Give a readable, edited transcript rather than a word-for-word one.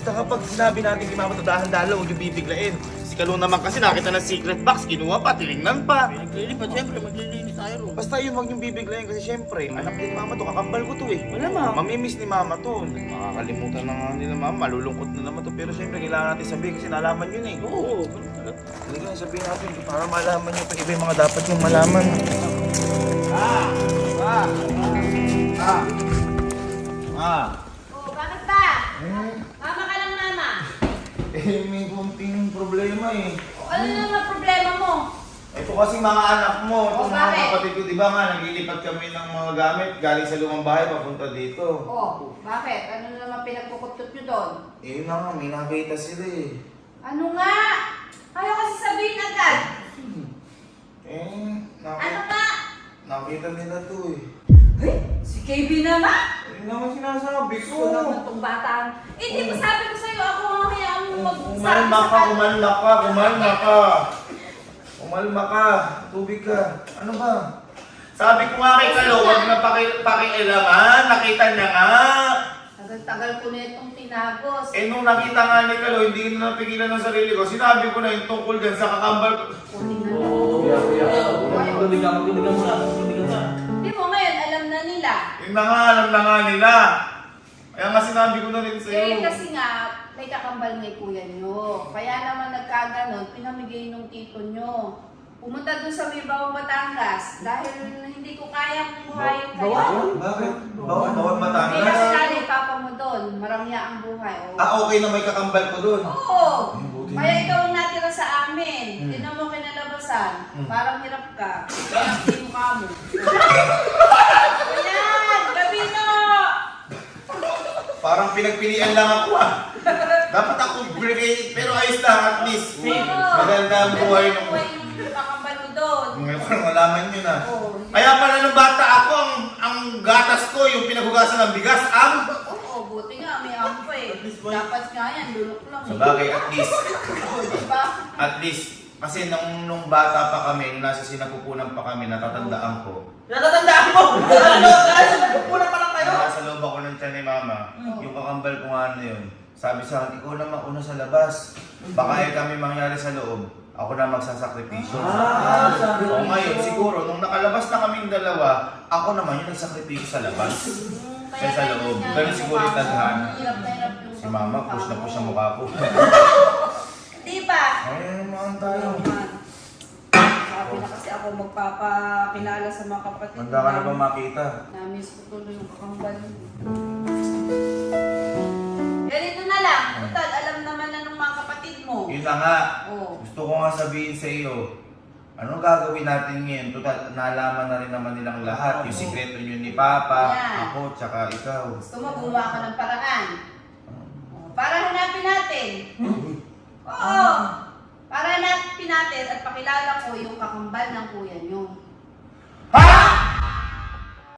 Basta kapag sinabi natin kay Mama to dahan-dahan, huwag yung bibiglain. Si Kalong naman kasi nakita ng secret box, kinuha pa, tinignan pa. Naglilipat, siyempre, maglilinis tayo ro. Basta yun, huwag yung bibiglain kasi syempre, anak din ni Mama to, kakambal ko to eh. Wala, Ma'am. Mamimiss ni Mama to. Makakalimutan na nga nila Mama, malulungkot na naman to. Pero syempre, kailangan natin sabihin kasi nalaman yun eh. Oo. Talaga, sabihin natin para malaman nyo pa iba yung mga dapat yung malaman. Oh, bakit ba? Mama ka lang, mama. Eh, may kunting problema eh. O, ano naman problema mo? Ito kasi mga anak mo, Oh, itong mga bakit? kapatid ko, di ba nga, naglilipat kami ng mga gamit galing sa lumang bahay papunta dito. Oh, bakit? Ano naman pinagkukutot nyo doon? Eh, yun na nga, may nakita sila eh. Ano nga? Ayaw kasi sabihin agad. Eh, Ano nga? nakita nila to eh. Si KB naman? Yun naman sinasabi Gusto ko. naman itong bata. Eh, di ba sabi ko sa'yo, ako ang hayaan mo magsabi Kumalma ka, kanya. kumalma ka, kumalma ka. Kumalma ka, tubig ka. Ano ba? Sabi ko nga kay Kalo, huwag na pakialaman, nakita niya nga. Tagal-tagal ko na itong tinagos. Eh nung nakita nga ni Kalo, hindi ko na napigilan ng sarili ko. Sinabi ko na yung tungkol dyan sa kakambal ko. Magtulig ka muna. Di mo ngayon, alam na nila. Yun na nga, alam na nga nila. Kaya nga sinabi ko na rin Eh, sa'yo. kasi nga, may kakambal may kuya nyo. Kaya naman nagkaganon, pinamigay nung tito nyo. Pumunta dun sa Mibawang Batangas dahil hindi ko kayang buhayin kayo. Bakit? Bawal May Batangas? nakilala yung papa mo doon. Marangya ang buhay. Oh. Ah, okay na may kakambal ko dun. Oo. Ay, buti Kaya na. ikaw ang natira sa amin. Tinan mo kinalabasan. Parang hirap ka. Kaya ang mukha mo. Ayan! Gabino! Parang pinagpilian lang ako ah. Dapat ako brigade, pero ayos lang at least. Maganda ang buhay ng... Buhay ng kakambal mo doon. Ngayon ko lang malaman yun ah. Oo. Kaya pala nung bata ako, ang gatas ko, yung pinaghugasan ng bigas, Oo, buti nga, may ampo eh. Dapat nga yan, lulok lang. Sa bagay, at least. Oo, diba? At least. Kasi nung bata pa kami, nung nasa sinapupunan pa kami, natatandaan ko. Natatandaan mo! Nagpupunan pa lang kayo! Nasa loob ako ng tiyan ni Mama, yung kakambal ko nga na yun. Sabi sa akin, ikaw na mauna sa labas. Baka eh kami mangyari sa loob, ako na magsasakripisyo. Sabi O ngayon, siguro, nung nakalabas na kaming dalawa, ako naman yung nagsakripisyo sa labas. Kaya sa loob. Ganun siguro yung tadhana. Hirap na hirap yung Si Mama, push na push ang mukha ko. Diba? Ay, maan tayo. Sabi na kasi ako magpapakilala sa mga kapatid. Handa ka na ba makita? Namiss ko tuloy yung kakambal. Ganito na lang. Total, alam naman na ng mga kapatid mo. Yun na nga. Oo. Gusto ko nga sabihin sa iyo, anong gagawin natin ngayon? Total, nalaman na rin naman nilang lahat. Yung sikreto nyo ni Papa, Yan. ako, tsaka ikaw. Gusto mo gumawa ka ng paraan. Para hanapin natin. Oo. Para hanapin natin at pakilala ko yung kakambal ng kuya nyo.